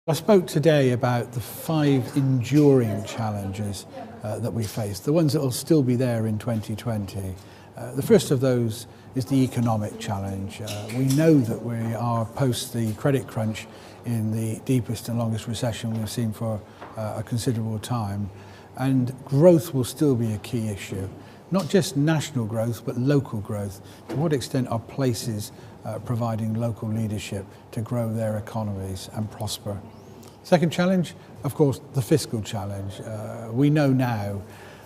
I spoke today about the 5 enduring challenges that we face, the ones that will still be there in 2020. The first of those is the economic challenge. We know that we are post the credit crunch in the deepest and longest recession we've seen for a considerable time, and growth will still be a key issue. Not just national growth, but local growth. To what extent are places providing local leadership to grow their economies and prosper? Second challenge, of course, the fiscal challenge. We know now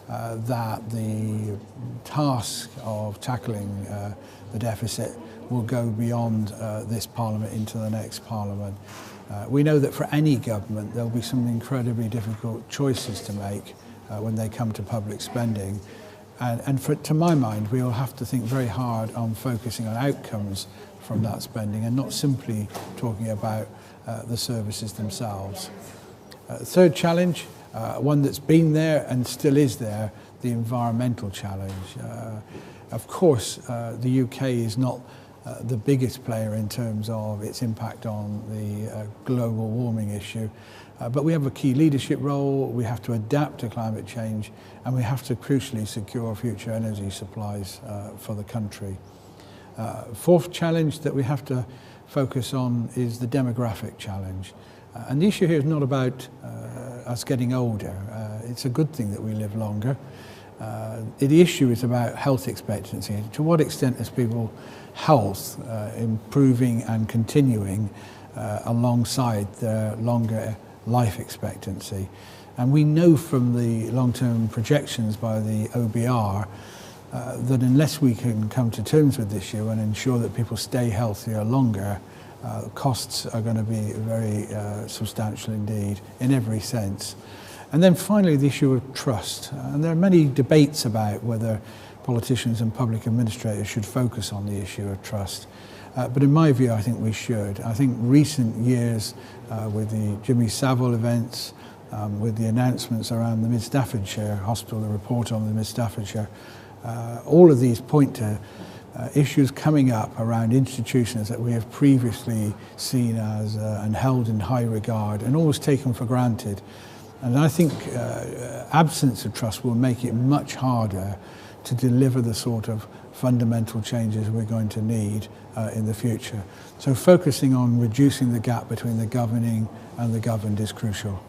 that the task of tackling the deficit will go beyond this Parliament into the next Parliament. We know that for any government there'll be some incredibly difficult choices to make when they come to public spending. And to my mind, we will have to think very hard on focusing on outcomes from that spending and not simply talking about the services themselves. Third challenge, one that's been there and still is there, the environmental challenge. Of course, the UK is not the biggest player in terms of its impact on the global warming issue, but we have a key leadership role. We have to adapt to climate change, and we have to crucially secure future energy supplies for the country. Fourth challenge that we have to focus on is the demographic challenge. And the issue here is not about us getting older. It's a good thing that we live longer. The issue is about health expectancy. To what extent is people's health improving and continuing alongside their longer life expectancy? And we know from the long-term projections by the OBR that unless we can come to terms with this issue and ensure that people stay healthier longer, costs are going to be very substantial indeed in every sense. And then finally, the issue of trust. And there are many debates about whether politicians and public administrators should focus on the issue of trust. But in my view, I think we should. I think recent years with the Jimmy Savile events, with the announcements around the Mid Staffordshire Hospital, the report on the Mid Staffordshire, all of these point to issues coming up around institutions that we have previously seen as and held in high regard and always taken for granted. And I think absence of trust will make it much harder to deliver the sort of fundamental changes we're going to need in the future. So focusing on reducing the gap between the governing and the governed is crucial.